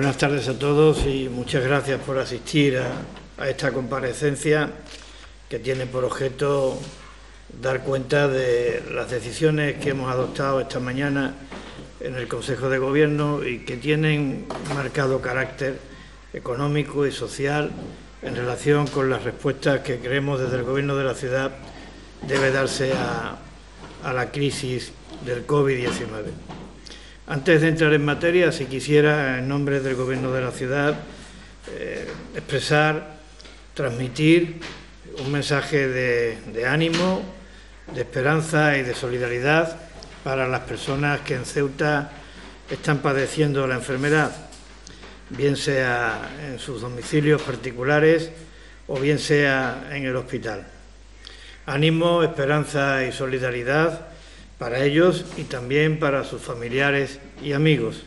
Buenas tardes a todos y muchas gracias por asistir a esta comparecencia que tiene por objeto dar cuenta de las decisiones que hemos adoptado esta mañana en el Consejo de Gobierno y que tienen marcado carácter económico y social en relación con las respuestas que creemos desde el Gobierno de la ciudad debe darse a la crisis del COVID-19. Antes de entrar en materia, si quisiera, en nombre del Gobierno de la ciudad, expresar, transmitir un mensaje de ánimo, de esperanza y de solidaridad para las personas que en Ceuta están padeciendo la enfermedad, bien sea en sus domicilios particulares o bien sea en el hospital. Ánimo, esperanza y solidaridad para ellos y también para sus familiares y amigos.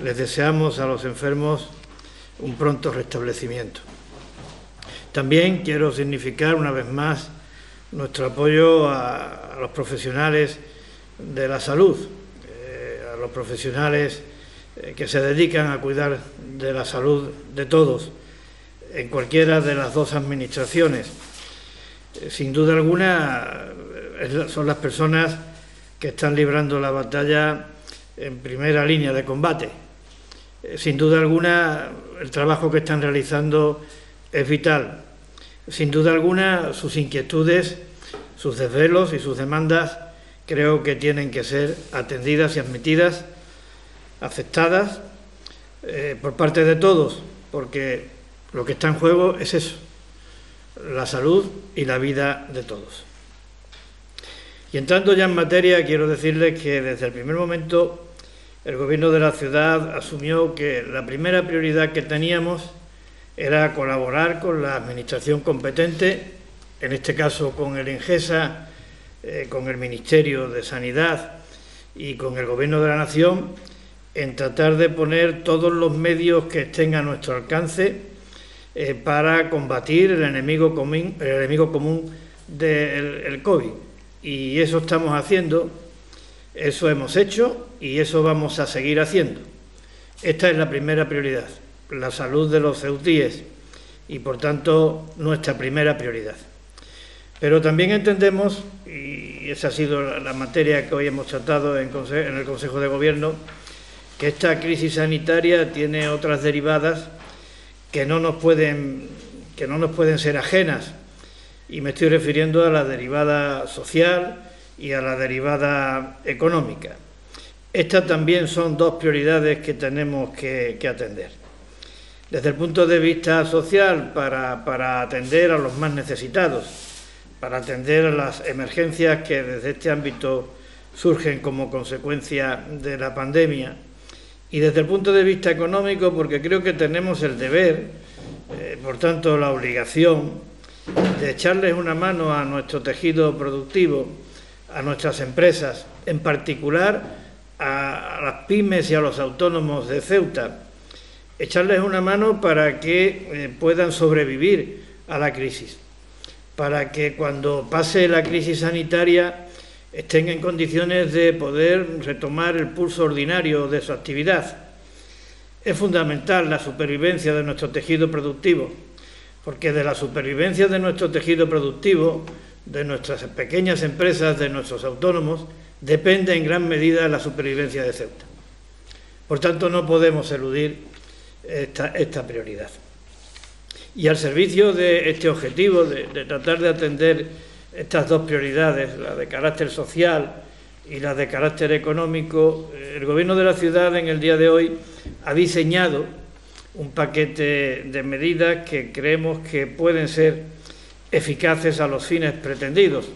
Les deseamos a los enfermos un pronto restablecimiento. También quiero significar una vez más nuestro apoyo a los profesionales de la salud, a los profesionales que se dedican a cuidar de la salud de todos, en cualquiera de las dos administraciones. Sin duda alguna, son las personas que están librando la batalla en primera línea de combate. Sin duda alguna, el trabajo que están realizando es vital. Sin duda alguna, sus inquietudes, sus desvelos y sus demandas creo que tienen que ser atendidas y admitidas, aceptadas por parte de todos, porque lo que está en juego es eso, la salud y la vida de todos. Y entrando ya en materia, quiero decirles que desde el primer momento el Gobierno de la ciudad asumió que la primera prioridad que teníamos era colaborar con la Administración competente, en este caso con el INGESA, con el Ministerio de Sanidad y con el Gobierno de la Nación, en tratar de poner todos los medios que estén a nuestro alcance para combatir el enemigo común del COVID. Y eso estamos haciendo, eso hemos hecho y eso vamos a seguir haciendo. Esta es la primera prioridad, la salud de los ceutíes y, por tanto, nuestra primera prioridad. Pero también entendemos, y esa ha sido la materia que hoy hemos tratado en el Consejo de Gobierno, que esta crisis sanitaria tiene otras derivadas que no nos pueden ser ajenas. Y me estoy refiriendo a la derivada social y a la derivada económica. Estas también son dos prioridades que tenemos que atender. Desde el punto de vista social, para atender a los más necesitados, para atender a las emergencias que desde este ámbito surgen como consecuencia de la pandemia, y desde el punto de vista económico, porque creo que tenemos el deber, por tanto la obligación, de echarles una mano a nuestro tejido productivo, a nuestras empresas, en particular a las pymes y a los autónomos de Ceuta, echarles una mano para que puedan sobrevivir a la crisis, para que cuando pase la crisis sanitaria estén en condiciones de poder retomar el pulso ordinario de su actividad. Es fundamental la supervivencia de nuestro tejido productivo, porque de la supervivencia de nuestro tejido productivo, de nuestras pequeñas empresas, de nuestros autónomos, depende en gran medida la supervivencia de Ceuta. Por tanto, no podemos eludir esta prioridad. Y al servicio de este objetivo, de tratar de atender estas dos prioridades, la de carácter social y la de carácter económico, el Gobierno de la ciudad en el día de hoy ha diseñado un paquete de medidas que creemos que pueden ser eficaces a los fines pretendidos,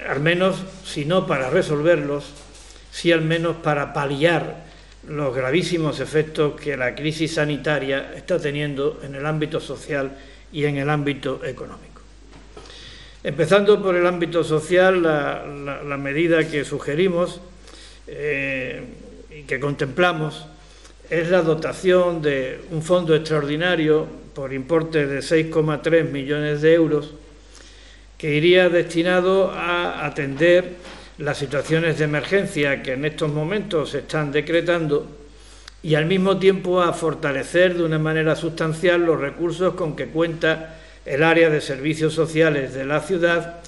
al menos, si no para resolverlos, sí al menos para paliar los gravísimos efectos que la crisis sanitaria está teniendo en el ámbito social y en el ámbito económico. Empezando por el ámbito social, la medida que sugerimos y que contemplamos es la dotación de un fondo extraordinario por importe de 6,3 millones de euros que iría destinado a atender las situaciones de emergencia que en estos momentos se están decretando y al mismo tiempo a fortalecer de una manera sustancial los recursos con que cuenta el área de servicios sociales de la ciudad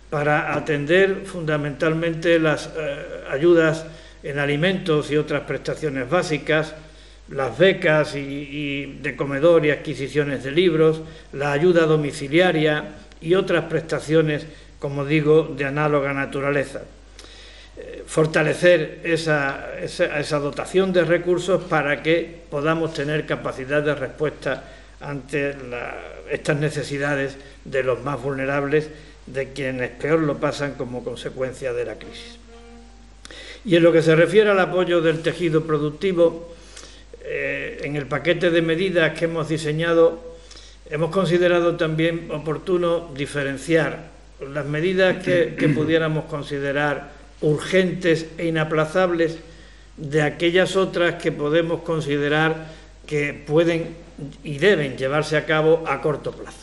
para atender fundamentalmente las ayudas en alimentos y otras prestaciones básicas, las becas y de comedor y adquisiciones de libros, la ayuda domiciliaria y otras prestaciones, como digo, de análoga naturaleza. Fortalecer esa dotación de recursos para que podamos tener capacidad de respuesta ante estas necesidades de los más vulnerables, de quienes peor lo pasan como consecuencia de la crisis. Y en lo que se refiere al apoyo del tejido productivo, en el paquete de medidas que hemos diseñado, hemos considerado también oportuno diferenciar las medidas que pudiéramos considerar urgentes e inaplazables de aquellas otras que podemos considerar que pueden y deben llevarse a cabo a corto plazo.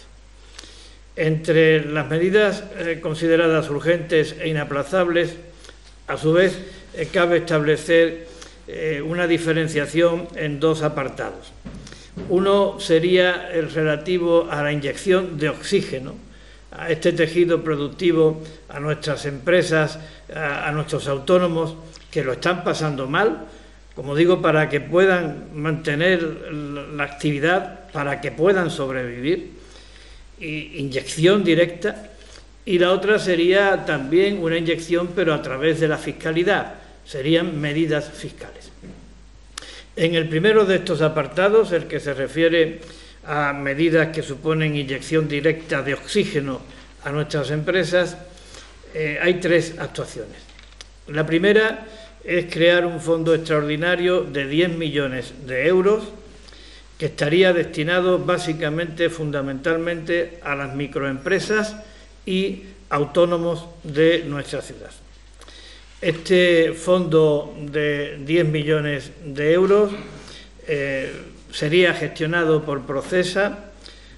Entre las medidas consideradas urgentes e inaplazables, a su vez, cabe establecer una diferenciación en dos apartados. Uno sería el relativo a la inyección de oxígeno a este tejido productivo, a nuestras empresas, a nuestros autónomos que lo están pasando mal, como digo, para que puedan mantener la actividad, para que puedan sobrevivir, inyección directa. Y la otra sería también una inyección, pero a través de la fiscalidad, serían medidas fiscales. En el primero de estos apartados, el que se refiere a medidas que suponen inyección directa de oxígeno a nuestras empresas, hay tres actuaciones. La primera es crear un fondo extraordinario de 10 millones de euros que estaría destinado básicamente, fundamentalmente, a las microempresas y autónomos de nuestra ciudad. Este fondo de 10 millones de euros sería gestionado por Procesa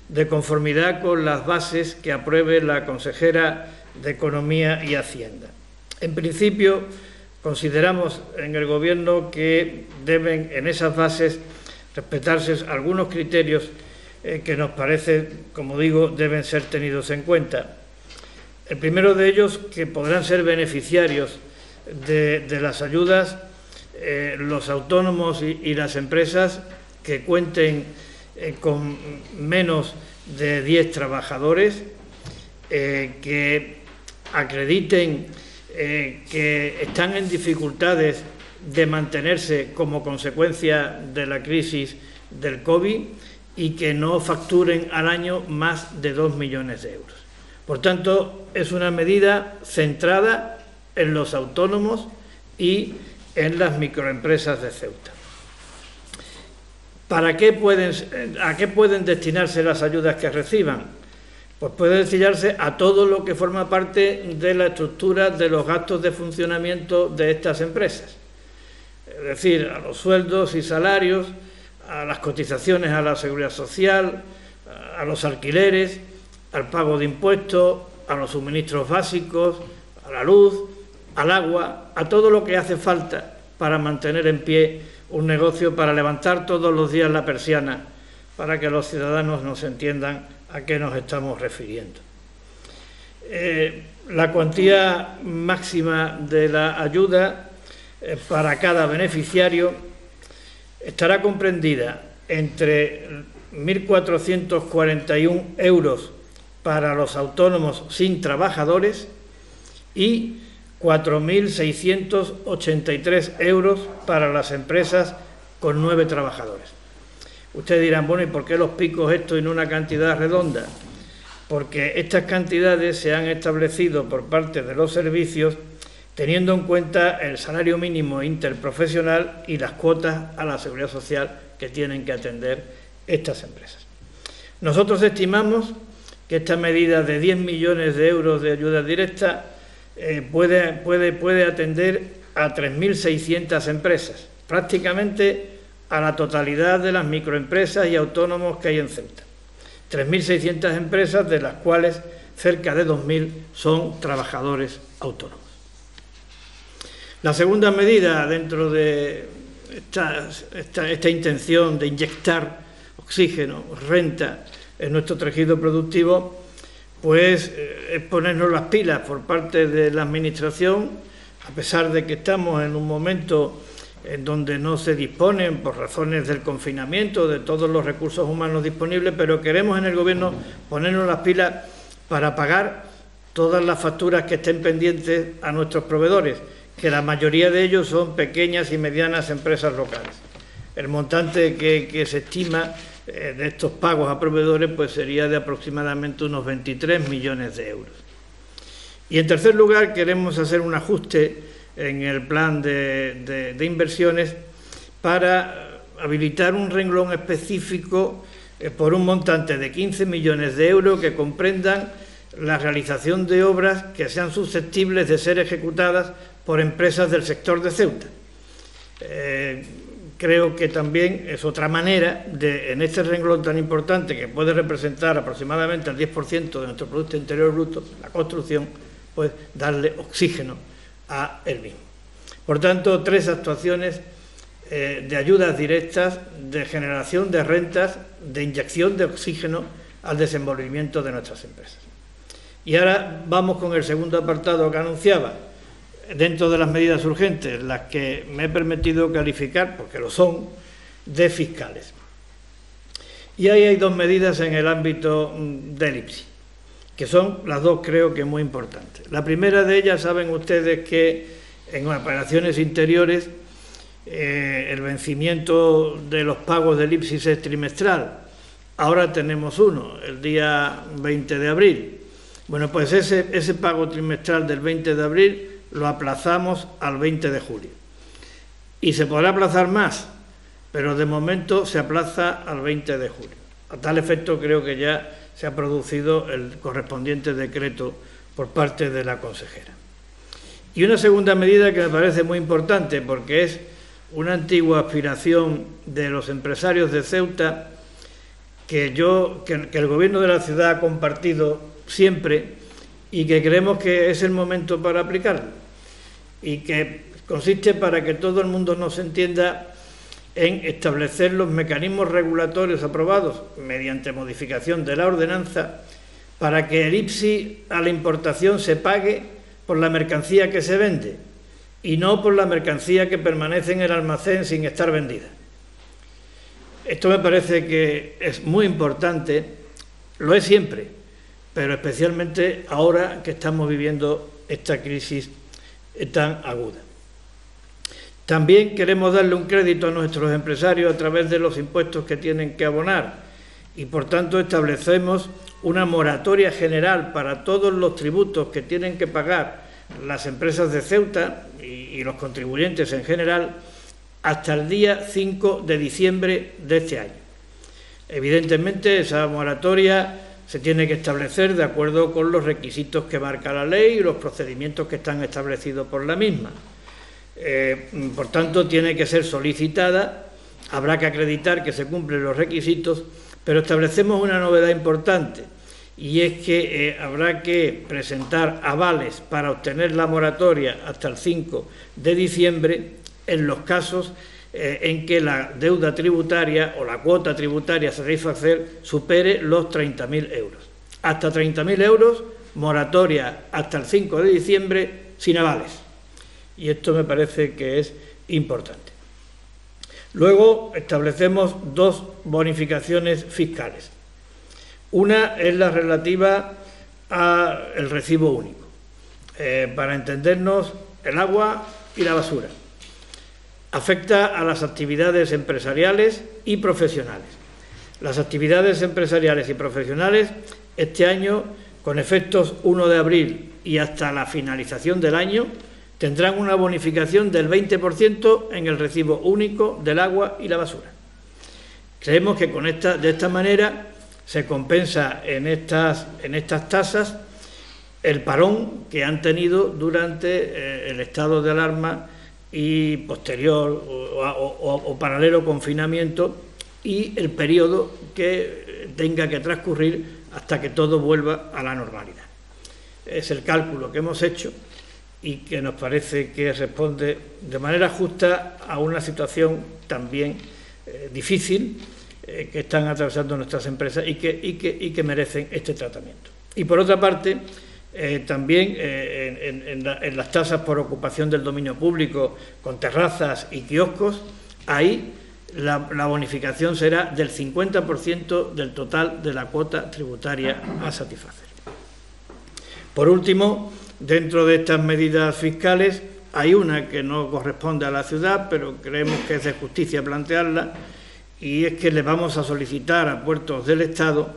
de conformidad con las bases que apruebe la consejera de Economía y Hacienda. En principio, consideramos en el Gobierno que deben en esas bases respetarse algunos criterios que nos parece, como digo, deben ser tenidos en cuenta. El primero de ellos, que podrán ser beneficiarios de las ayudas los autónomos y las empresas que cuenten con menos de 10 trabajadores, que acrediten que están en dificultades de mantenerse como consecuencia de la crisis del COVID y que no facturen al año más de 2 millones de euros. Por tanto, es una medida centrada en los autónomos y en las microempresas de Ceuta. ¿A qué pueden destinarse las ayudas que reciban? Pues puede destinarse a todo lo que forma parte de la estructura de los gastos de funcionamiento de estas empresas. Es decir, a los sueldos y salarios, a las cotizaciones a la Seguridad Social, a los alquileres, al pago de impuestos, a los suministros básicos, a la luz, al agua, a todo lo que hace falta para mantener en pie un negocio, para levantar todos los días la persiana, para que los ciudadanos nos entiendan a qué nos estamos refiriendo. La cuantía máxima de la ayuda para cada beneficiario estará comprendida entre 1.441 euros para los autónomos sin trabajadores y 4.683 euros para las empresas con 9 trabajadores. Ustedes dirán, bueno, ¿y por qué los picos esto en una cantidad redonda? Porque estas cantidades se han establecido por parte de los servicios teniendo en cuenta el salario mínimo interprofesional y las cuotas a la Seguridad Social que tienen que atender estas empresas. Nosotros estimamos que esta medida de 10 millones de euros de ayuda directa puede atender a 3.600 empresas, prácticamente a la totalidad de las microempresas y autónomos que hay en Ceuta. 3.600 empresas, de las cuales cerca de 2.000 son trabajadores autónomos. La segunda medida dentro de esta intención de inyectar oxígeno, renta en nuestro tejido productivo, pues es ponernos las pilas por parte de la Administración, a pesar de que estamos en un momento en donde no se disponen, por razones del confinamiento, de todos los recursos humanos disponibles, pero queremos en el Gobierno ponernos las pilas para pagar todas las facturas que estén pendientes a nuestros proveedores, que la mayoría de ellos son pequeñas y medianas empresas locales. El montante que se estima de estos pagos a proveedores pues sería de aproximadamente unos 23 millones de euros. Y en tercer lugar, queremos hacer un ajuste en el plan de inversiones para habilitar un renglón específico por un montante de 15 millones de euros que comprendan la realización de obras que sean susceptibles de ser ejecutadas por empresas del sector de Ceuta. Creo que también es otra manera de, en este renglón tan importante que puede representar aproximadamente el 10% de nuestro Producto Interior Bruto, la construcción, pues darle oxígeno a él mismo. Por tanto, 3 actuaciones de ayudas directas, de generación de rentas, de inyección de oxígeno al desenvolvimiento de nuestras empresas. Y ahora vamos con el segundo apartado que anunciaba, dentro de las medidas urgentes, las que me he permitido calificar, porque lo son, de fiscales. Y ahí hay 2 medidas en el ámbito del IPSI, que son las 2 creo que muy importantes. La primera de ellas, saben ustedes que en operaciones interiores el vencimiento de los pagos del IPSI es trimestral. Ahora tenemos uno, el día 20 de abril. Bueno, pues ese pago trimestral del 20 de abril lo aplazamos al 20 de julio. Y se podrá aplazar más, pero de momento se aplaza al 20 de julio. A tal efecto creo que ya se ha producido el correspondiente decreto por parte de la consejera. Y una segunda medida que me parece muy importante, porque es una antigua aspiración de los empresarios de Ceuta, que el Gobierno de la ciudad ha compartido siempre y que creemos que es el momento para aplicarlo, y que consiste, para que todo el mundo nos entienda, en establecer los mecanismos regulatorios aprobados mediante modificación de la ordenanza para que el IPSI a la importación se pague por la mercancía que se vende y no por la mercancía que permanece en el almacén sin estar vendida. Esto me parece que es muy importante, lo es siempre, pero especialmente ahora que estamos viviendo esta crisis tan aguda. También queremos darle un crédito a nuestros empresarios a través de los impuestos que tienen que abonar y, por tanto, establecemos una moratoria general para todos los tributos que tienen que pagar las empresas de Ceuta y los contribuyentes en general hasta el día 5 de diciembre de este año. Evidentemente, esa moratoria se tiene que establecer de acuerdo con los requisitos que marca la ley y los procedimientos que están establecidos por la misma. Por tanto, tiene que ser solicitada, habrá que acreditar que se cumplen los requisitos, pero establecemos una novedad importante, y es que habrá que presentar avales para obtener la moratoria hasta el 5 de diciembre en los casos en que la deuda tributaria o la cuota tributaria a satisfacer supere los 30.000 euros. Hasta 30.000 euros, moratoria hasta el 5 de diciembre sin avales. Y esto me parece que es importante. Luego establecemos 2 bonificaciones fiscales. Una es la relativa al recibo único. Para entendernos, el agua y la basura. Afecta a las actividades empresariales y profesionales. Las actividades empresariales y profesionales este año, con efectos 1 de abril y hasta la finalización del año, tendrán una bonificación del 20% en el recibo único del agua y la basura. Creemos que de esta manera se compensa en estas tasas el parón que han tenido durante el estado de alarma y posterior o paralelo confinamiento y el periodo que tenga que transcurrir hasta que todo vuelva a la normalidad. Es el cálculo que hemos hecho y que nos parece que responde de manera justa a una situación también difícil que están atravesando nuestras empresas y que merecen este tratamiento. Y por otra parte, también en las tasas por ocupación del dominio público con terrazas y kioscos, ahí la bonificación será del 50% del total de la cuota tributaria a satisfacer. Por último, dentro de estas medidas fiscales hay una que no corresponde a la ciudad, pero creemos que es de justicia plantearla, y es que le vamos a solicitar a Puertos del Estado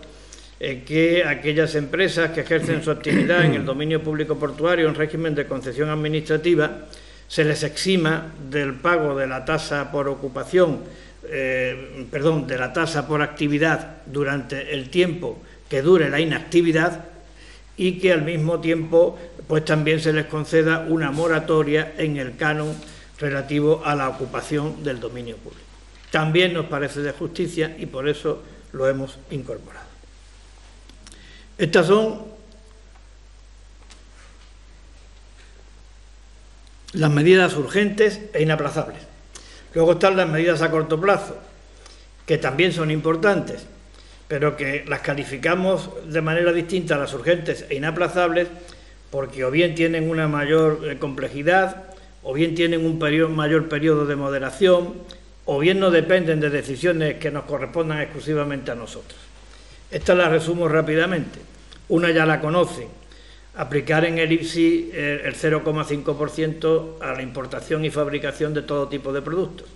que aquellas empresas que ejercen su actividad en el dominio público portuario en régimen de concesión administrativa se les exima del pago de la tasa por ocupación, de la tasa por actividad durante el tiempo que dure la inactividad, y que al mismo tiempo pues también se les conceda una moratoria en el canon relativo a la ocupación del dominio público. También nos parece de justicia y por eso lo hemos incorporado. Estas son las medidas urgentes e inaplazables. Luego están las medidas a corto plazo, que también son importantes, pero que las calificamos de manera distinta a las urgentes e inaplazables porque o bien tienen una mayor complejidad, o bien tienen un mayor periodo de moderación, o bien no dependen de decisiones que nos correspondan exclusivamente a nosotros. Esta la resumo rápidamente. Una ya la conocen: aplicar en el IPSI el 0,5% a la importación y fabricación de todo tipo de productos.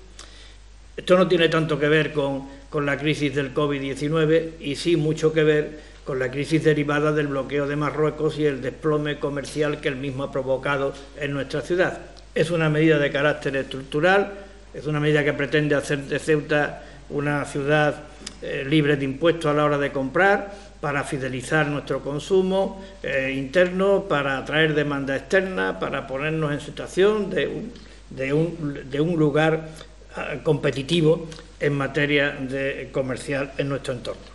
Esto no tiene tanto que ver con la crisis del COVID-19 y sí mucho que ver con la crisis derivada del bloqueo de Marruecos y el desplome comercial que el mismo ha provocado en nuestra ciudad. Es una medida de carácter estructural, es una medida que pretende hacer de Ceuta una ciudad libre de impuestos a la hora de comprar, para fidelizar nuestro consumo interno, para atraer demanda externa, para ponernos en situación de un lugar competitivo en materia comercial en nuestro entorno.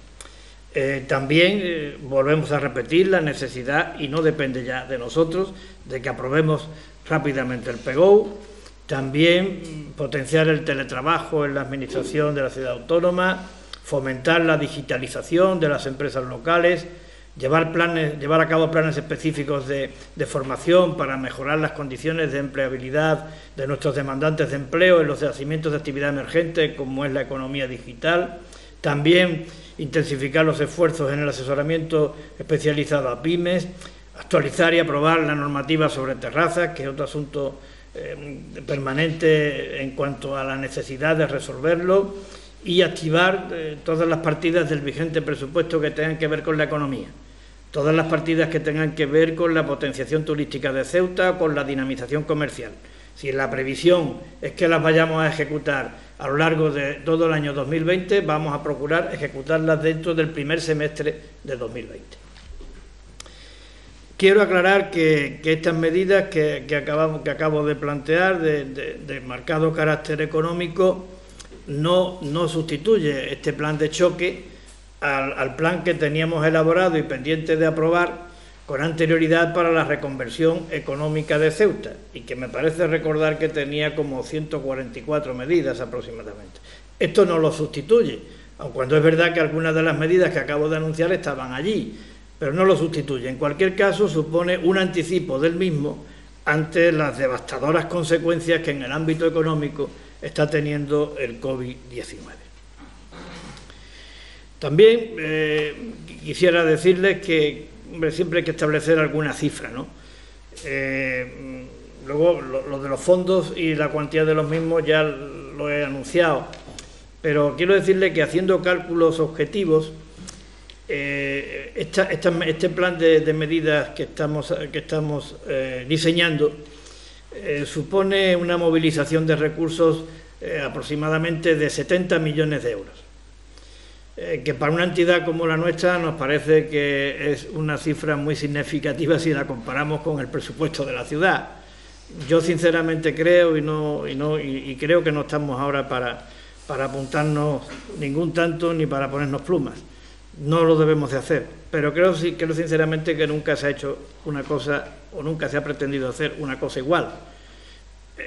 También volvemos a repetir la necesidad, y no depende ya de nosotros, de que aprobemos rápidamente el PGO. También potenciar el teletrabajo en la administración de la ciudad autónoma, fomentar la digitalización de las empresas locales, llevar a cabo planes específicos de formación para mejorar las condiciones de empleabilidad de nuestros demandantes de empleo en los yacimientos de actividad emergente, como es la economía digital. También intensificar los esfuerzos en el asesoramiento especializado a pymes, actualizar y aprobar la normativa sobre terrazas, que es otro asunto permanente en cuanto a la necesidad de resolverlo, y activar todas las partidas del vigente presupuesto que tengan que ver con la economía, todas las partidas que tengan que ver con la potenciación turística de Ceuta o con la dinamización comercial. Si la previsión es que las vayamos a ejecutar a lo largo de todo el año 2020, vamos a procurar ejecutarlas dentro del primer semestre de 2020. Quiero aclarar que estas medidas que acabo de plantear, de marcado carácter económico, no sustituye este plan de choque al plan que teníamos elaborado y pendiente de aprobar con anterioridad para la reconversión económica de Ceuta, y que me parece recordar que tenía como 144 medidas aproximadamente. Esto no lo sustituye, aun cuando es verdad que algunas de las medidas que acabo de anunciar estaban allí, pero no lo sustituye. En cualquier caso, supone un anticipo del mismo ante las devastadoras consecuencias que en el ámbito económico está teniendo el COVID-19. También quisiera decirles que siempre hay que establecer alguna cifra, ¿no? Luego, lo de los fondos y la cuantía de los mismos ya lo he anunciado, pero quiero decirles que haciendo cálculos objetivos, este plan de medidas que estamos diseñando supone una movilización de recursos aproximadamente de 70 millones de euros, que para una entidad como la nuestra nos parece que es una cifra muy significativa si la comparamos con el presupuesto de la ciudad. Yo sinceramente creo y creo que no estamos ahora para apuntarnos ningún tanto ni para ponernos plumas. No lo debemos de hacer. pero creo sinceramente que nunca se ha hecho una cosa, o nunca se ha pretendido hacer una cosa igual.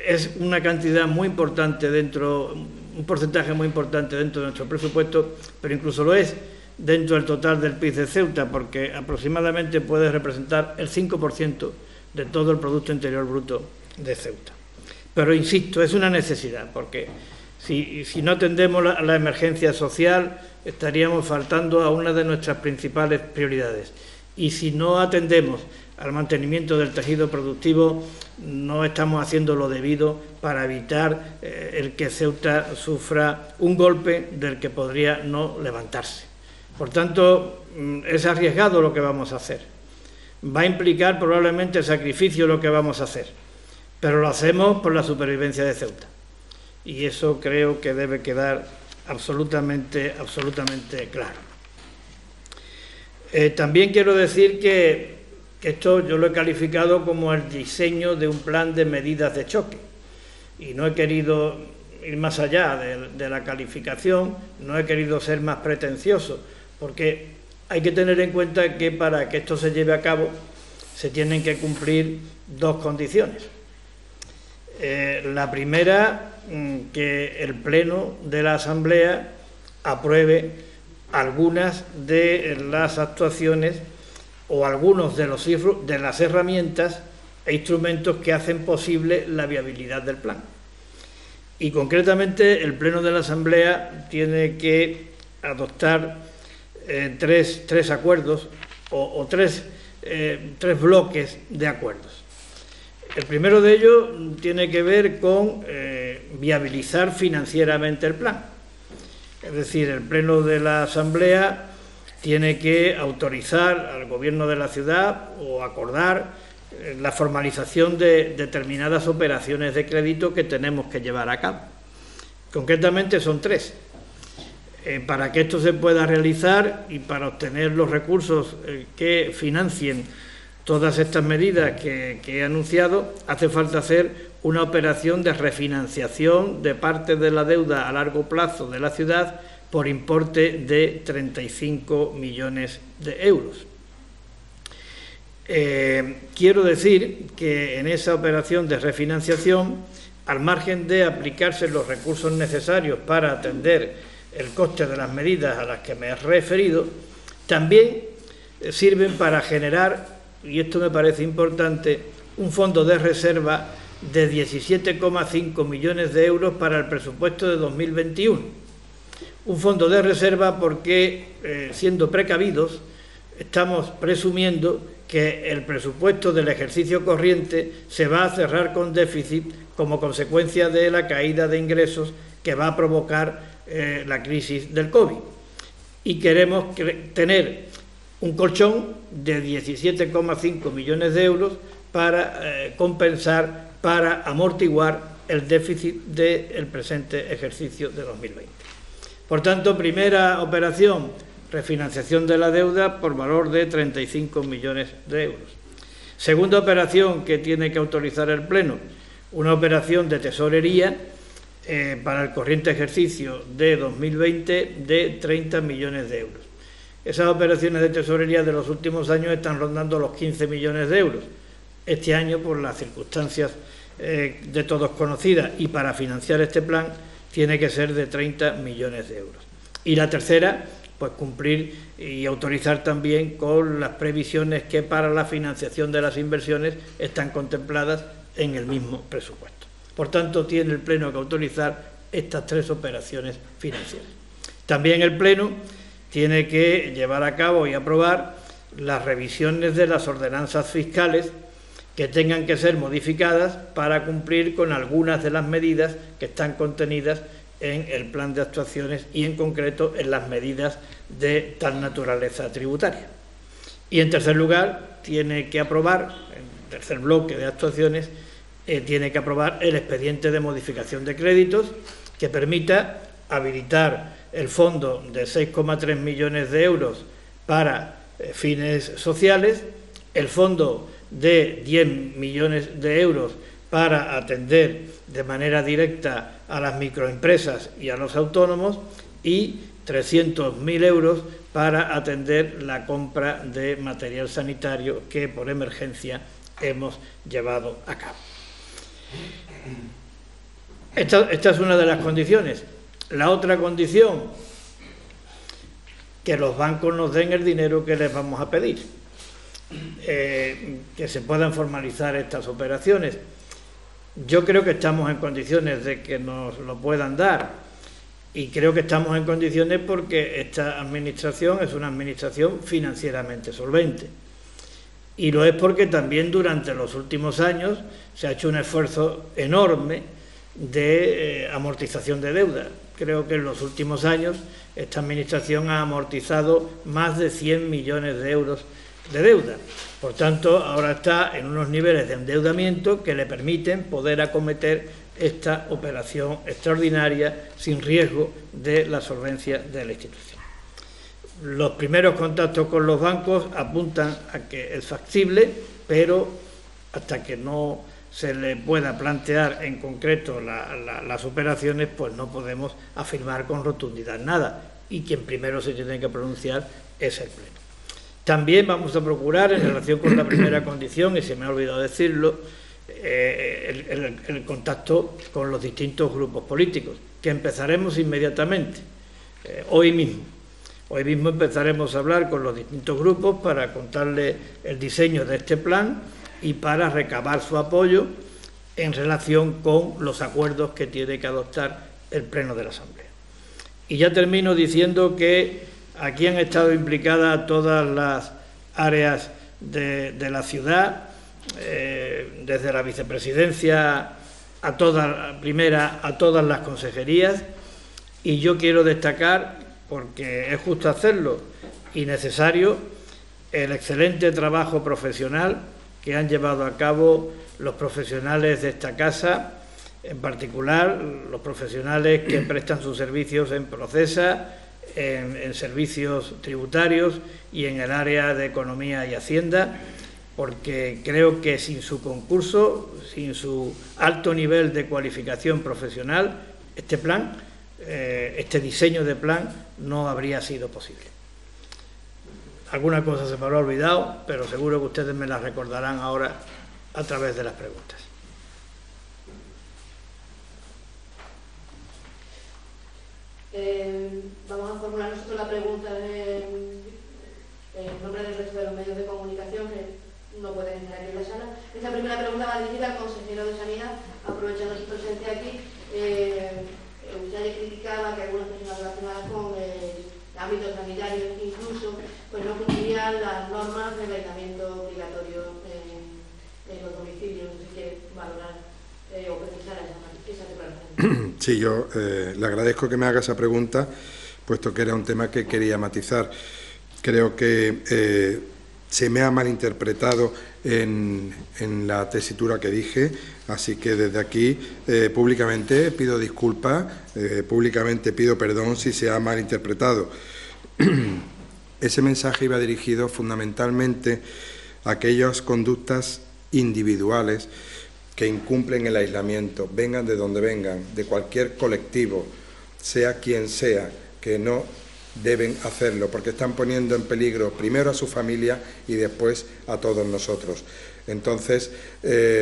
Es una cantidad muy importante un porcentaje muy importante dentro de nuestro presupuesto, pero incluso lo es dentro del total del PIB de Ceuta, porque aproximadamente puede representar el 5% de todo el Producto Interior Bruto de Ceuta. Pero insisto, es una necesidad, porque si no atendemos la emergencia social, estaríamos faltando a una de nuestras principales prioridades. Y si no atendemos al mantenimiento del tejido productivo, no estamos haciendo lo debido para evitar el que Ceuta sufra un golpe del que podría no levantarse. Por tanto, es arriesgado lo que vamos a hacer. Va a implicar probablemente sacrificio lo que vamos a hacer, pero lo hacemos por la supervivencia de Ceuta. Y eso creo que debe quedar absolutamente claro. También quiero decir que esto yo lo he calificado como el diseño de un plan de medidas de choque, y no he querido ir más allá de la calificación, no he querido ser más pretencioso, porque hay que tener en cuenta que para que esto se lleve a cabo se tienen que cumplir dos condiciones. La primera, que el Pleno de la Asamblea apruebe algunas de las actuaciones o algunos de las herramientas e instrumentos que hacen posible la viabilidad del plan. Y concretamente el Pleno de la Asamblea tiene que adoptar tres acuerdos o tres bloques de acuerdos. El primero de ellos tiene que ver con viabilizar financieramente el plan. Es decir, el Pleno de la Asamblea tiene que autorizar al Gobierno de la ciudad o acordar la formalización de determinadas operaciones de crédito que tenemos que llevar a cabo. Concretamente son tres. Para que esto se pueda realizar y para obtener los recursos que financien todas estas medidas que he anunciado, hace falta hacer una operación de refinanciación de parte de la deuda a largo plazo de la ciudad por importe de 35 millones de euros. Quiero decir que en esa operación de refinanciación, al margen de aplicarse los recursos necesarios para atender el coste de las medidas a las que me he referido, también sirven para generar, y esto me parece importante, un fondo de reserva de 17,5 millones de euros para el presupuesto de 2021. Un fondo de reserva porque, siendo precavidos, estamos presumiendo que el presupuesto del ejercicio corriente se va a cerrar con déficit como consecuencia de la caída de ingresos que va a provocar la crisis del COVID. Y queremos tener un colchón de 17,5 millones de euros para compensar, para amortiguar el déficit del presente ejercicio de 2020. Por tanto, primera operación, refinanciación de la deuda por valor de 35 millones de euros. Segunda operación que tiene que autorizar el Pleno, una operación de tesorería para el corriente ejercicio de 2020 de 30 millones de euros. Esas operaciones de tesorería de los últimos años están rondando los 15 millones de euros. Este año, por las circunstancias de todos conocidas y para financiar este plan, tiene que ser de 30 millones de euros. Y la tercera, pues cumplir y autorizar también con las previsiones que para la financiación de las inversiones están contempladas en el mismo presupuesto. Por tanto, tiene el Pleno que autorizar estas tres operaciones financieras. También el Pleno tiene que llevar a cabo y aprobar las revisiones de las ordenanzas fiscales que tengan que ser modificadas para cumplir con algunas de las medidas que están contenidas en el plan de actuaciones y, en concreto, en las medidas de tal naturaleza tributaria. Y, en tercer lugar, tiene que aprobar, en tercer bloque de actuaciones, tiene que aprobar el expediente de modificación de créditos que permita habilitar el fondo de 6,3 millones de euros para fines sociales, el fondo de 10 millones de euros para atender de manera directa a las microempresas y a los autónomos y 300.000 euros para atender la compra de material sanitario que por emergencia hemos llevado a cabo. Esta es una de las condiciones. La otra condición, que los bancos nos den el dinero que les vamos a pedir, que se puedan formalizar estas operaciones. Yo creo que estamos en condiciones de que nos lo puedan dar, y creo que estamos en condiciones porque esta administración es una administración financieramente solvente. Y lo es porque también durante los últimos años se ha hecho un esfuerzo enorme de amortización de deuda. Creo que en los últimos años esta administración ha amortizado más de 100 millones de euros de deuda. Por tanto, ahora está en unos niveles de endeudamiento que le permiten poder acometer esta operación extraordinaria sin riesgo de la solvencia de la institución. Los primeros contactos con los bancos apuntan a que es factible, pero hasta que no se le pueda plantear en concreto las operaciones, pues no podemos afirmar con rotundidad nada, y quien primero se tiene que pronunciar es el Pleno. También vamos a procurar, en relación con la primera condición, y se me ha olvidado decirlo, el contacto con los distintos grupos políticos, que empezaremos inmediatamente, hoy mismo. Hoy mismo empezaremos a hablar con los distintos grupos para contarles el diseño de este plan y para recabar su apoyo en relación con los acuerdos que tiene que adoptar el Pleno de la Asamblea. Y ya termino diciendo que aquí han estado implicadas todas las áreas de la ciudad, desde la vicepresidencia a todas las consejerías, y yo quiero destacar, porque es justo hacerlo y necesario, el excelente trabajo profesional que han llevado a cabo los profesionales de esta casa, en particular los profesionales que prestan sus servicios en Procesa, en servicios tributarios y en el área de Economía y Hacienda, porque creo que sin su concurso, sin su alto nivel de cualificación profesional, este plan, este diseño de plan no habría sido posible. Alguna cosa se me habrá olvidado, pero seguro que ustedes me las recordarán ahora a través de las preguntas. Vamos a formular nosotros la pregunta en nombre del resto de los medios de comunicación que no pueden estar aquí en la sala. Esta primera pregunta va dirigida al consejero de Sanidad, aprovechando su presencia aquí. Usted criticaba que algunas personas relacionadas con el ámbito sanitario incluso pues no cumplían las normas del aislamiento obligatorio en los domicilios. No sé si quiere valorar o precisar esa declaración. Sí, yo le agradezco que me haga esa pregunta, puesto que era un tema que quería matizar. Creo que se me ha malinterpretado en la tesitura que dije, así que desde aquí públicamente pido disculpas, públicamente pido perdón si se ha malinterpretado. Ese mensaje iba dirigido fundamentalmente a aquellas conductas individuales que incumplen el aislamiento, vengan de donde vengan, de cualquier colectivo, sea quien sea, que no deben hacerlo, porque están poniendo en peligro primero a su familia y después a todos nosotros. Entonces,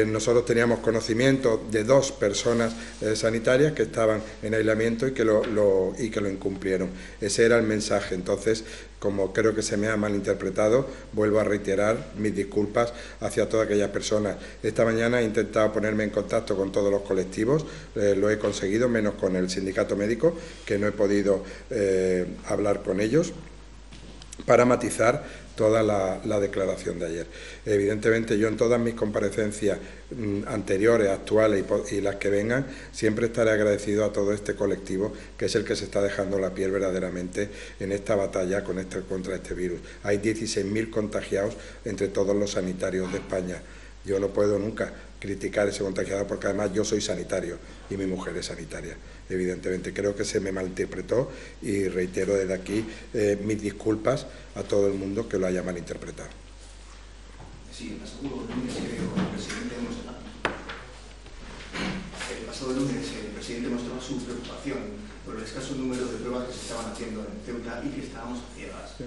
nosotros teníamos conocimiento de 2 personas sanitarias que estaban en aislamiento y que lo incumplieron. Ese era el mensaje. Entonces, como creo que se me ha malinterpretado, vuelvo a reiterar mis disculpas hacia todas aquellas personas. Esta mañana he intentado ponerme en contacto con todos los colectivos, lo he conseguido, menos con el sindicato médico, que no he podido hablar con ellos, para matizar toda la declaración de ayer. Evidentemente, yo en todas mis comparecencias anteriores, actuales y las que vengan, siempre estaré agradecido a todo este colectivo, que es el que se está dejando la piel verdaderamente en esta batalla contra este virus. Hay 16.000 contagiados entre todos los sanitarios de España. Yo no puedo nunca criticar ese contagiado, porque además yo soy sanitario y mi mujer es sanitaria. Evidentemente, creo que se me malinterpretó y reitero desde aquí mis disculpas a todo el mundo que lo haya malinterpretado. Sí, aseguro que el presidente hemos pasado lunes el presidente mostraba su preocupación por el escaso número de pruebas que se estaban haciendo en Ceuta y que estábamos a ciegas.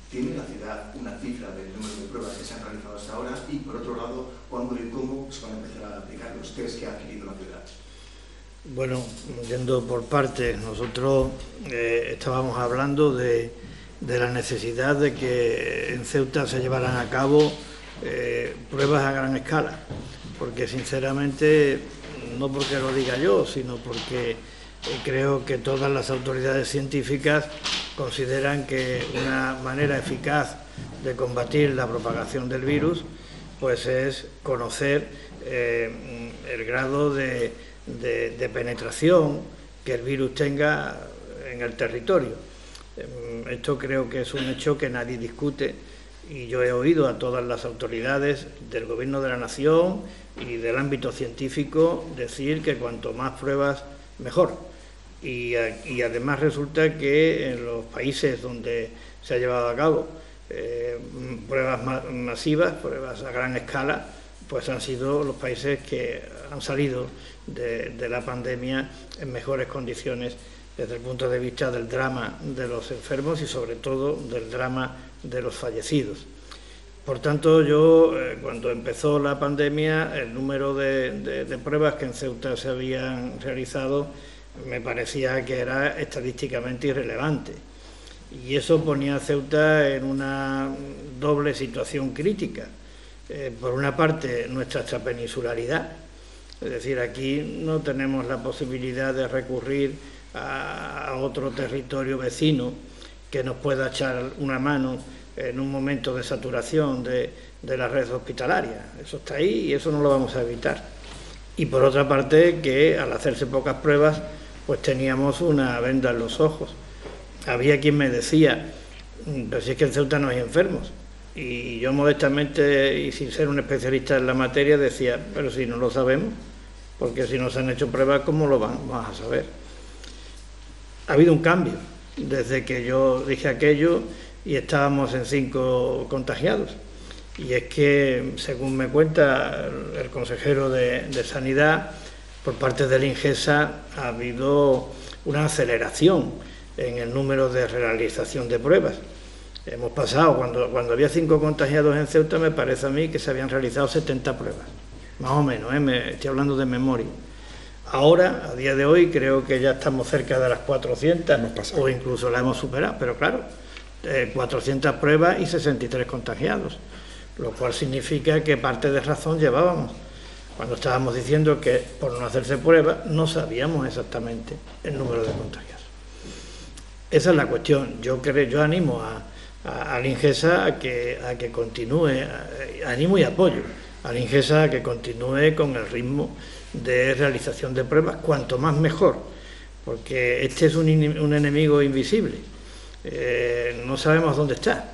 ¿Tiene la ciudad una cifra del número de pruebas que se han realizado hasta ahora? Y, por otro lado, ¿cuándo y cómo se van a empezar a aplicar los test que ha adquirido la ciudad? Bueno, yendo por partes, nosotros estábamos hablando de la necesidad de que en Ceuta se llevaran a cabo pruebas a gran escala, porque sinceramente, no porque lo diga yo, sino porque creo que todas las autoridades científicas consideran que una manera eficaz de combatir la propagación del virus pues es conocer el grado de penetración que el virus tenga en el territorio. Esto creo que es un hecho que nadie discute y yo he oído a todas las autoridades del Gobierno de la Nación y del ámbito científico decir que cuanto más pruebas mejor. Y además resulta que en los países donde se ha llevado a cabo pruebas masivas, pruebas a gran escala, pues han sido los países que han salido de la pandemia en mejores condiciones desde el punto de vista del drama de los enfermos y sobre todo del drama de los fallecidos. Por tanto, yo cuando empezó la pandemia, el número de pruebas que en Ceuta se habían realizado me parecía que era estadísticamente irrelevante. Y eso ponía a Ceuta en una doble situación crítica. Por una parte, nuestra extrapeninsularidad, es decir, aquí no tenemos la posibilidad de recurrir a otro territorio vecino que nos pueda echar una mano en un momento de saturación de la red hospitalaria. Eso está ahí y eso no lo vamos a evitar. Y por otra parte, que al hacerse pocas pruebas, pues teníamos una venda en los ojos. Había quien me decía, pero si es que en Ceuta no hay enfermos. Y yo modestamente, y sin ser un especialista en la materia, decía, pero si no lo sabemos, porque si no se han hecho pruebas, ¿cómo lo vamos a saber? Ha habido un cambio desde que yo dije aquello y estábamos en 5 contagiados. Y es que, según me cuenta el consejero de Sanidad, por parte del INGESA ha habido una aceleración en el número de realización de pruebas. Hemos pasado, cuando había 5 contagiados en Ceuta, me parece a mí que se habían realizado 70 pruebas, más o menos, estoy hablando de memoria. Ahora, a día de hoy, creo que ya estamos cerca de las 400 o incluso la hemos superado, pero claro, 400 pruebas y 63 contagiados, lo cual significa que parte de razón llevábamos cuando estábamos diciendo que por no hacerse pruebas no sabíamos exactamente el número de contagiados. Esa es la cuestión. Yo animo al INGESA a que continúe, animo y apoyo al INGESA a que continúe con el ritmo de realización de pruebas, cuanto más mejor, porque este es un enemigo invisible, no sabemos dónde está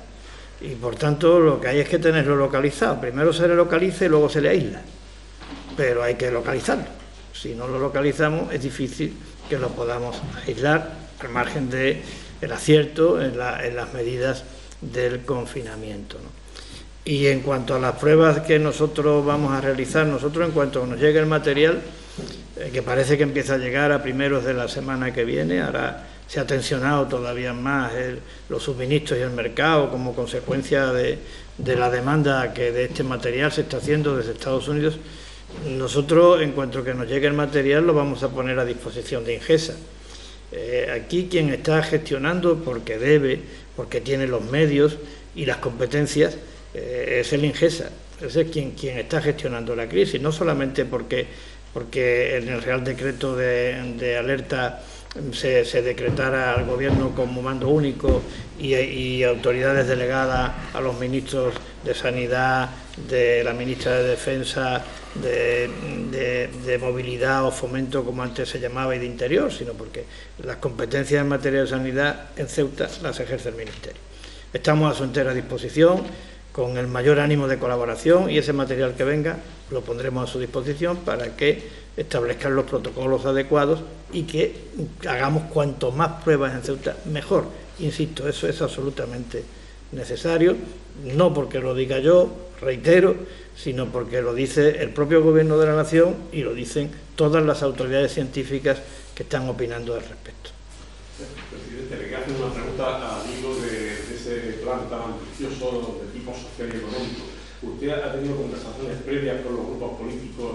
y por tanto lo que hay es que tenerlo localizado. Primero se le localiza y luego se le aísla, pero hay que localizarlo. Si no lo localizamos es difícil que lo podamos aislar al margen del acierto en las medidas del confinamiento, ¿no? Y en cuanto a las pruebas que nosotros vamos a realizar, nosotros en cuanto nos llegue el material, que parece que empieza a llegar a primeros de la semana que viene, ahora se ha tensionado todavía más los suministros y el mercado como consecuencia de la demanda que de este material se está haciendo desde Estados Unidos. Nosotros, en cuanto que nos llegue el material, lo vamos a poner a disposición de INGESA. Aquí quien está gestionando, porque debe, porque tiene los medios y las competencias, es el INGESA. Ese es quien está gestionando la crisis, no solamente porque en el Real Decreto de alerta se decretara al Gobierno como mando único y autoridades delegadas a los ministros de Sanidad, de la ministra de Defensa, de Movilidad o Fomento, como antes se llamaba, y de Interior, sino porque las competencias en materia de sanidad en Ceuta las ejerce el Ministerio. Estamos a su entera disposición, con el mayor ánimo de colaboración, y ese material que venga lo pondremos a su disposición para que establezcan los protocolos adecuados y que hagamos cuanto más pruebas en Ceuta mejor. Insisto, eso es absolutamente necesario, no porque lo diga yo, reitero, sino porque lo dice el propio Gobierno de la Nación y lo dicen todas las autoridades científicas que están opinando al respecto. Presidente, le quería hacer una pregunta al hilo de ese plan tan ambicioso de tipo social y económico. ¿Usted ha tenido conversaciones previas con los grupos políticos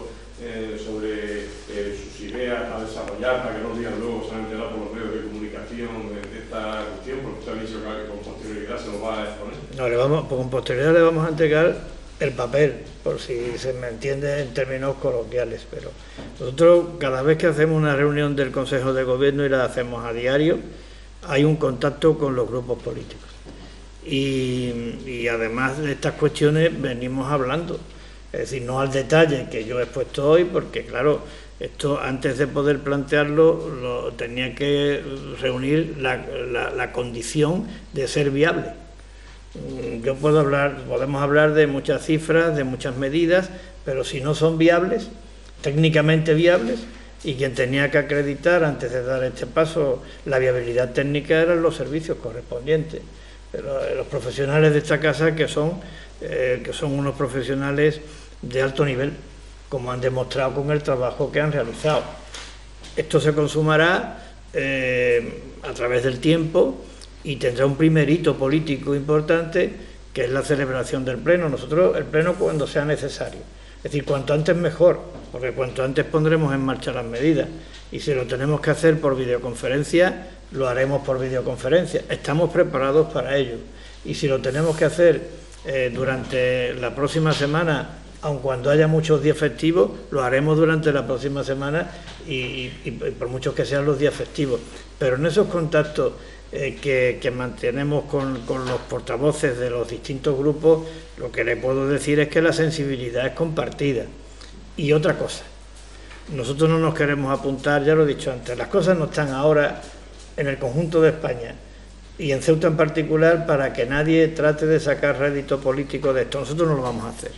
sobre sus ideas a desarrollar, para que no digan luego se han enterado por los medios de comunicación de esta cuestión? Porque usted ha dicho que con posterioridad se lo va a exponer. No, con posterioridad le vamos a entregar el papel, por si se me entiende en términos coloquiales, pero nosotros cada vez que hacemos una reunión del Consejo de Gobierno, y la hacemos a diario, hay un contacto con los grupos políticos. Y además de estas cuestiones venimos hablando, es decir, no al detalle que yo he expuesto hoy, porque claro, esto antes de poder plantearlo tenía que reunir la condición de ser viable. Podemos hablar de muchas cifras, de muchas medidas, pero si no son viables, técnicamente viables, y quien tenía que acreditar antes de dar este paso la viabilidad técnica eran los servicios correspondientes. Pero los profesionales de esta casa que son unos profesionales de alto nivel, como han demostrado con el trabajo que han realizado. Esto se consumará a través del tiempo y tendrá un primer hito político importante, que es la celebración del Pleno. Nosotros, el Pleno cuando sea necesario, es decir, cuanto antes mejor, porque cuanto antes pondremos en marcha las medidas, y si lo tenemos que hacer por videoconferencia, lo haremos por videoconferencia. Estamos preparados para ello, y si lo tenemos que hacer durante la próxima semana, aun cuando haya muchos días festivos, lo haremos durante la próxima semana y por muchos que sean los días festivos. Pero en esos contactos que mantenemos con los portavoces de los distintos grupos, lo que le puedo decir es que la sensibilidad es compartida. Y otra cosa, nosotros no nos queremos apuntar, ya lo he dicho antes, las cosas no están ahora en el conjunto de España y en Ceuta en particular para que nadie trate de sacar rédito político de esto. Nosotros no lo vamos a hacer,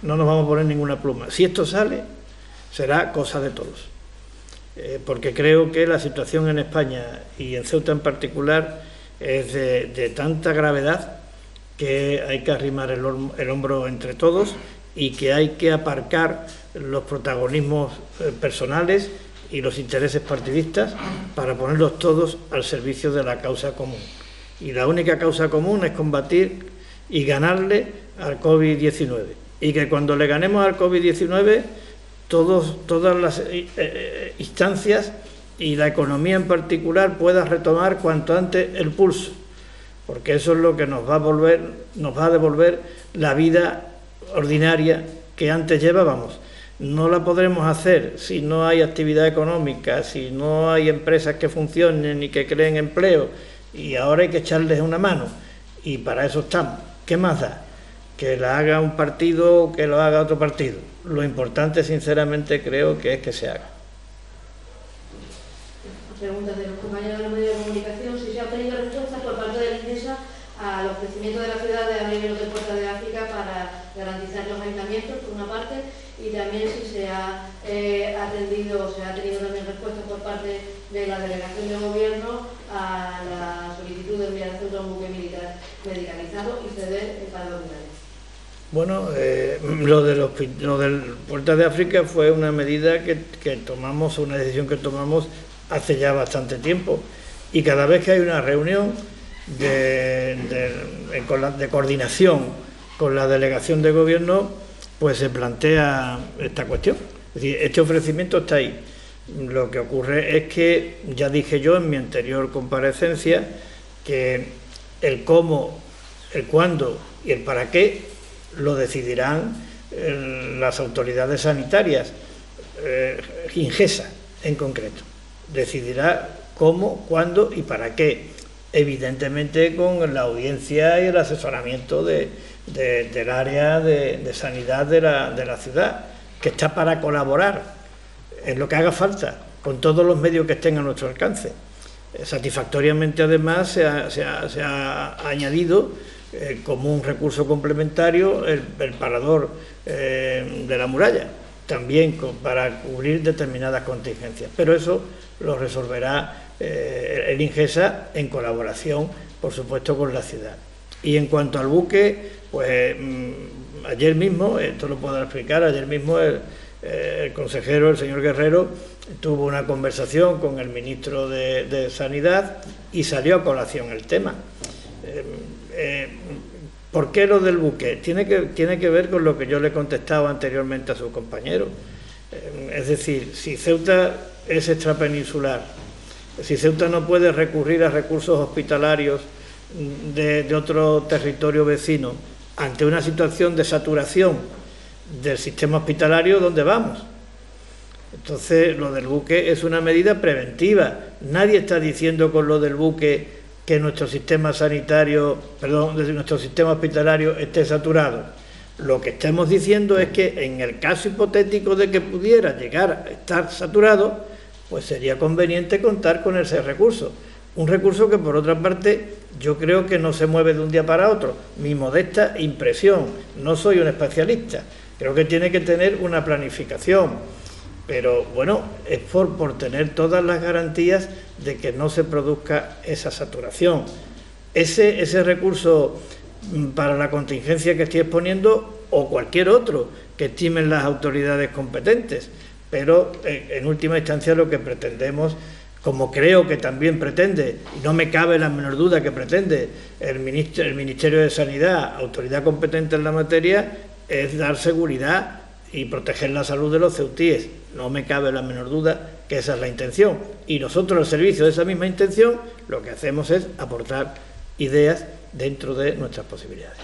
no nos vamos a poner ninguna pluma. Si esto sale, será cosa de todos, porque creo que la situación en España y en Ceuta en particular es de tanta gravedad que hay que arrimar el hombro entre todos y que hay que aparcar los protagonismos personales y los intereses partidistas para ponerlos todos al servicio de la causa común. Y la única causa común es combatir y ganarle al COVID-19. Y que cuando le ganemos al COVID-19, todas las instancias y la economía en particular pueda retomar cuanto antes el pulso, porque eso es lo que nos va a devolver la vida ordinaria que antes llevábamos. No la podremos hacer si no hay actividad económica, si no hay empresas que funcionen y que creen empleo, y ahora hay que echarles una mano, y para eso estamos. ¿Qué más da? Que la haga un partido o que lo haga otro partido. Lo importante, sinceramente, creo que es que se haga. Preguntas de los compañeros de los medios de comunicación: si se ha obtenido respuesta por parte de la INDESA al ofrecimiento de la ciudad de abrir el Puerta de África para garantizar los aislamientos, por una parte, y también si se ha atendido o se ha tenido también respuesta por parte de la delegación de gobierno a la solicitud de enviar a Ceuta un buque militar medicalizado y ceder para los lugares. Bueno, lo del Puerta de África fue una medida que tomamos, una decisión que tomamos hace ya bastante tiempo, y cada vez que hay una reunión de coordinación con la delegación de gobierno, pues se plantea esta cuestión. Es decir, este ofrecimiento está ahí. Lo que ocurre es que ya dije yo en mi anterior comparecencia que el cómo, el cuándo y el para qué lo decidirán las autoridades sanitarias, INGESA en concreto. Decidirá cómo, cuándo y para qué, evidentemente con la audiencia y el asesoramiento del área de sanidad de la ciudad, que está para colaborar en lo que haga falta, con todos los medios que estén a nuestro alcance. Satisfactoriamente, además, se ha añadido como un recurso complementario el parador de la muralla, también para cubrir determinadas contingencias. Pero eso lo resolverá el INGESA en colaboración, por supuesto, con la ciudad. Y en cuanto al buque, pues ayer mismo, esto lo puedo explicar, ayer mismo el consejero, el señor Guerrero, tuvo una conversación con el ministro de Sanidad y salió a colación el tema. ¿Por qué lo del buque? Tiene que ver con lo que yo le he contestado anteriormente a su compañero. Es decir, si Ceuta es extrapeninsular, si Ceuta no puede recurrir a recursos hospitalarios de otro territorio vecino ante una situación de saturación del sistema hospitalario, ¿dónde vamos? Entonces, lo del buque es una medida preventiva. Nadie está diciendo con lo del buque que nuestro sistema sanitario, nuestro sistema hospitalario esté saturado. Lo que estamos diciendo es que en el caso hipotético de que pudiera llegar a estar saturado, pues sería conveniente contar con ese recurso. Un recurso que, por otra parte, yo creo que no se mueve de un día para otro. Mi modesta impresión, no soy un especialista, creo que tiene que tener una planificación. Pero bueno, es por tener todas las garantías de que no se produzca esa saturación. Ese recurso para la contingencia que estoy exponiendo, o cualquier otro que estimen las autoridades competentes, pero en última instancia lo que pretendemos, como creo que también pretende, y no me cabe la menor duda que pretende el Ministerio de Sanidad, autoridad competente en la materia, es dar seguridad y proteger la salud de los ceutíes. No me cabe la menor duda que esa es la intención. Y nosotros, al servicio de esa misma intención, lo que hacemos es aportar ideas dentro de nuestras posibilidades.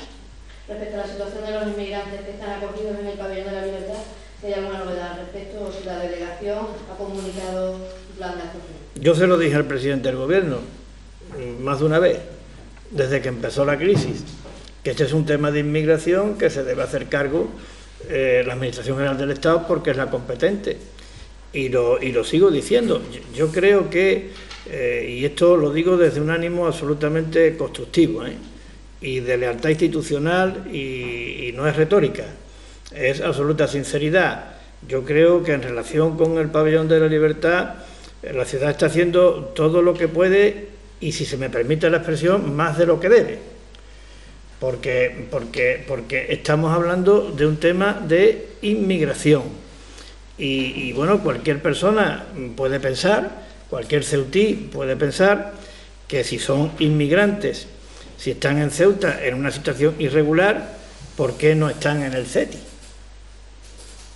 Respecto a la situación de los inmigrantes que están acogidos en el Pabellón de la Libertad, si hay alguna novedad al respecto o si la delegación ha comunicado un plan de acogida. Yo se lo dije al presidente del Gobierno más de una vez, desde que empezó la crisis, que este es un tema de inmigración que se debe hacer cargo la Administración General del Estado porque es la competente. Y lo sigo diciendo. Yo creo que, y esto lo digo desde un ánimo absolutamente constructivo, y de lealtad institucional, y no es retórica, es absoluta sinceridad. Yo creo que en relación con el Pabellón de la Libertad, la ciudad está haciendo todo lo que puede y, si se me permite la expresión, más de lo que debe. Porque estamos hablando de un tema de inmigración. Y bueno, cualquier persona puede pensar, cualquier ceutí puede pensar que si son inmigrantes, si están en Ceuta en una situación irregular, ¿por qué no están en el CETI?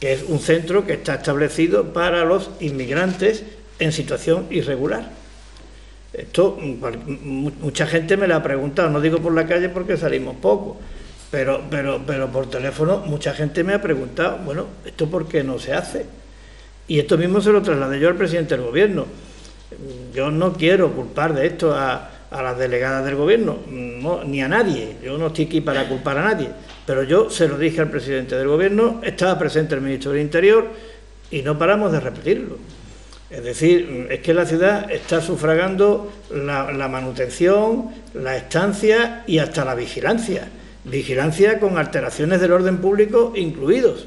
Que es un centro que está establecido para los inmigrantes en situación irregular. Esto mucha gente me lo ha preguntado, no digo por la calle porque salimos poco, pero por teléfono mucha gente me ha preguntado, bueno, ¿esto por qué no se hace? Y esto mismo se lo trasladé yo al presidente del Gobierno. Yo no quiero culpar de esto a las delegadas del Gobierno, no, ni a nadie, yo no estoy aquí para culpar a nadie, pero yo se lo dije al presidente del Gobierno, estaba presente el ministro del Interior y no paramos de repetirlo. Es decir, es que la ciudad está sufragando la manutención, la estancia y hasta la vigilancia. Vigilancia con alteraciones del orden público incluidos.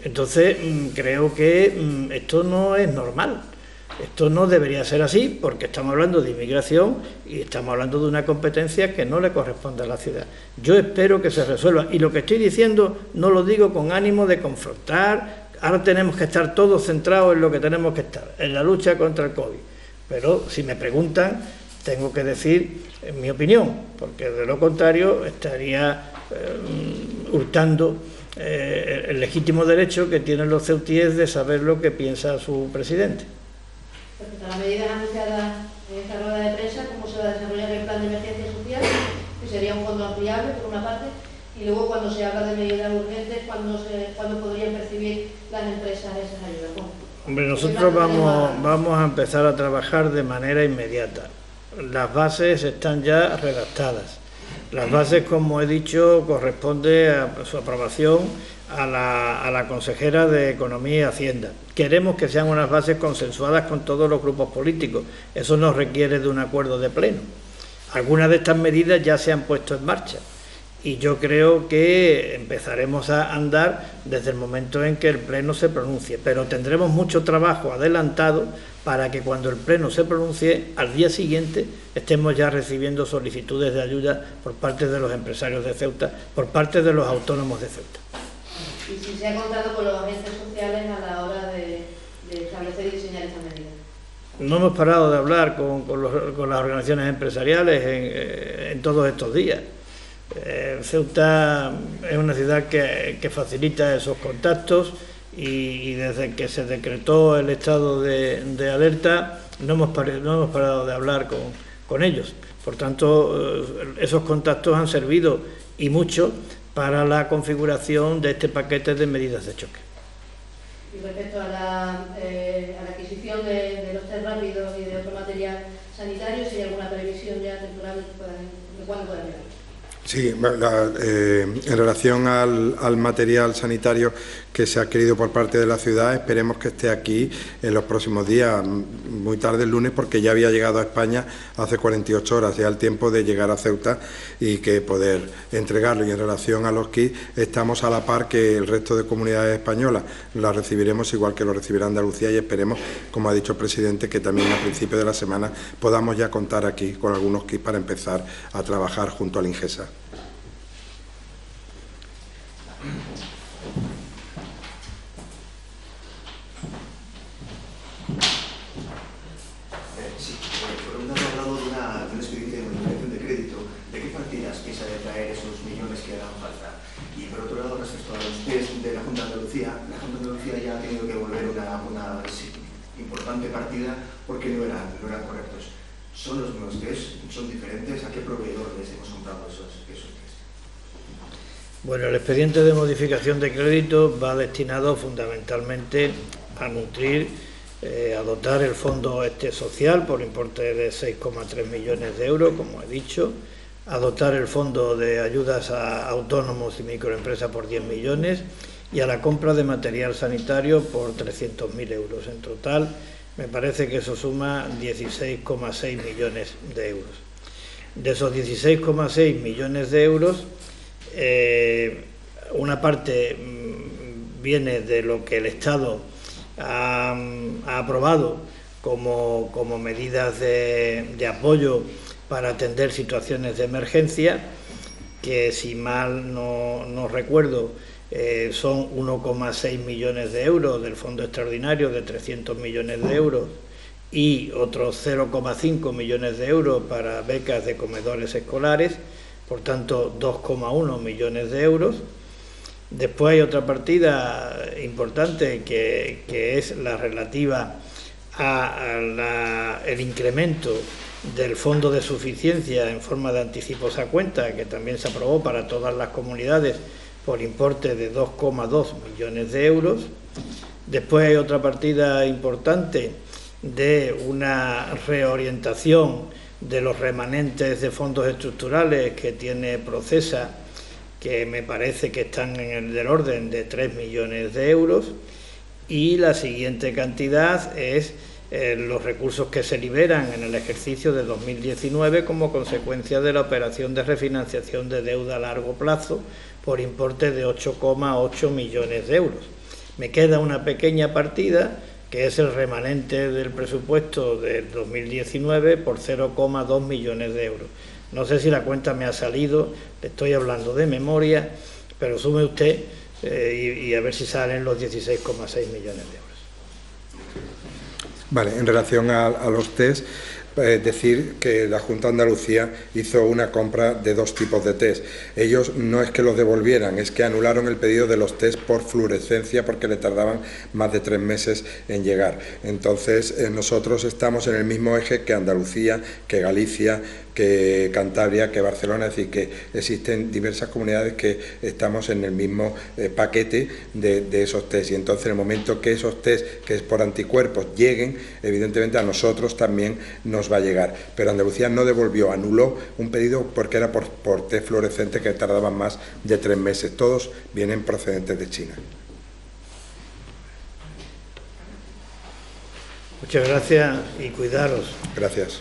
Entonces, creo que esto no es normal. Esto no debería ser así porque estamos hablando de inmigración y estamos hablando de una competencia que no le corresponde a la ciudad. Yo espero que se resuelva. Y lo que estoy diciendo no lo digo con ánimo de confrontar. Ahora tenemos que estar todos centrados en lo que tenemos que estar, en la lucha contra el COVID. Pero si me preguntan, tengo que decir mi opinión, porque de lo contrario estaría hurtando el legítimo derecho que tienen los ceutíes de saber lo que piensa su presidente. Respecto a las medidas anunciadas en esta rueda de prensa, ¿cómo se va a desarrollar el plan de emergencia social? Que sería un fondo ampliable, por una parte. Y luego, cuando se habla de medidas urgentes, ¿cuándo podrían percibir las empresas esas ayudas? ¿Cómo? Hombre, nosotros vamos a empezar a trabajar de manera inmediata. Las bases están ya redactadas. Las bases, como he dicho, corresponde a su aprobación a la consejera de Economía y Hacienda. Queremos que sean unas bases consensuadas con todos los grupos políticos. Eso nos requiere de un acuerdo de pleno. Algunas de estas medidas ya se han puesto en marcha. y yo creo que empezaremos a andar desde el momento en que el Pleno se pronuncie, pero tendremos mucho trabajo adelantado para que cuando el Pleno se pronuncie, al día siguiente estemos ya recibiendo solicitudes de ayuda por parte de los empresarios de Ceuta, por parte de los autónomos de Ceuta. ¿Y si se ha contado con los agentes sociales a la hora de establecer y diseñar esta medida? No hemos parado de hablar con las organizaciones empresariales en todos estos días. Ceuta es una ciudad que facilita esos contactos y desde que se decretó el estado de alerta no hemos parado de hablar con ellos. Por tanto, esos contactos han servido y mucho para la configuración de este paquete de medidas de choque. Y respecto a la adquisición de los test rápidos y de otro material sanitario, si hay alguna previsión ya temporal de cuándo puedan llegar. Sí, en relación al material sanitario que se ha adquirido por parte de la ciudad, esperemos que esté aquí en los próximos días, muy tarde el lunes, porque ya había llegado a España hace 48 horas, ya el tiempo de llegar a Ceuta y que poder entregarlo. Y en relación a los kits, estamos a la par que el resto de comunidades españolas, las recibiremos igual que lo recibirá Andalucía y esperemos, como ha dicho el presidente, que también a principios de la semana podamos ya contar aquí con algunos kits para empezar a trabajar junto al Ingesa. Importante partida porque no eran correctos. ¿Son los mismos test? ¿Son diferentes? ¿A qué proveedor les hemos comprado esos test? Bueno, el expediente de modificación de crédito va destinado fundamentalmente a nutrir, a dotar el fondo social por importe de 6,3 millones de euros, como he dicho, a dotar el fondo de ayudas a autónomos y microempresas por 10 millones y a la compra de material sanitario por 300.000 euros. En total, me parece que eso suma 16,6 millones de euros. De esos 16,6 millones de euros, una parte viene de lo que el Estado ha aprobado como medidas de apoyo para atender situaciones de emergencia, que si mal no recuerdo, son 1,6 millones de euros del fondo extraordinario de 300 millones de euros y otros 0,5 millones de euros para becas de comedores escolares, por tanto 2,1 millones de euros. Después hay otra partida importante que es la relativa al incremento del fondo de suficiencia en forma de anticipos a cuenta, que también se aprobó para todas las comunidades por importe de 2,2 millones de euros. Después hay otra partida importante de una reorientación de los remanentes de fondos estructurales que tiene Procesa, que me parece que están en el del orden de 3 millones de euros. Y la siguiente cantidad es los recursos que se liberan en el ejercicio de 2019 como consecuencia de la operación de refinanciación de deuda a largo plazo por importe de 8,8 millones de euros. Me queda una pequeña partida que es el remanente del presupuesto del 2019 por 0,2 millones de euros. No sé si la cuenta me ha salido, le estoy hablando de memoria, pero sume usted y a ver si salen los 16,6 millones de euros. Vale, en relación a los test, decir que la Junta de Andalucía hizo una compra de dos tipos de test. Ellos no es que los devolvieran, es que anularon el pedido de los test por fluorescencia porque le tardaban más de 3 meses en llegar. Entonces, nosotros estamos en el mismo eje que Andalucía, que Galicia, que Cantabria, que Barcelona, es decir, que existen diversas comunidades que estamos en el mismo paquete de esos test. Y entonces, en el momento que esos test, que es por anticuerpos, lleguen, evidentemente a nosotros también nos va a llegar. Pero Andalucía no devolvió, anuló un pedido porque era por test fluorescente que tardaban más de 3 meses. Todos vienen procedentes de China. Muchas gracias y cuidaros. Gracias.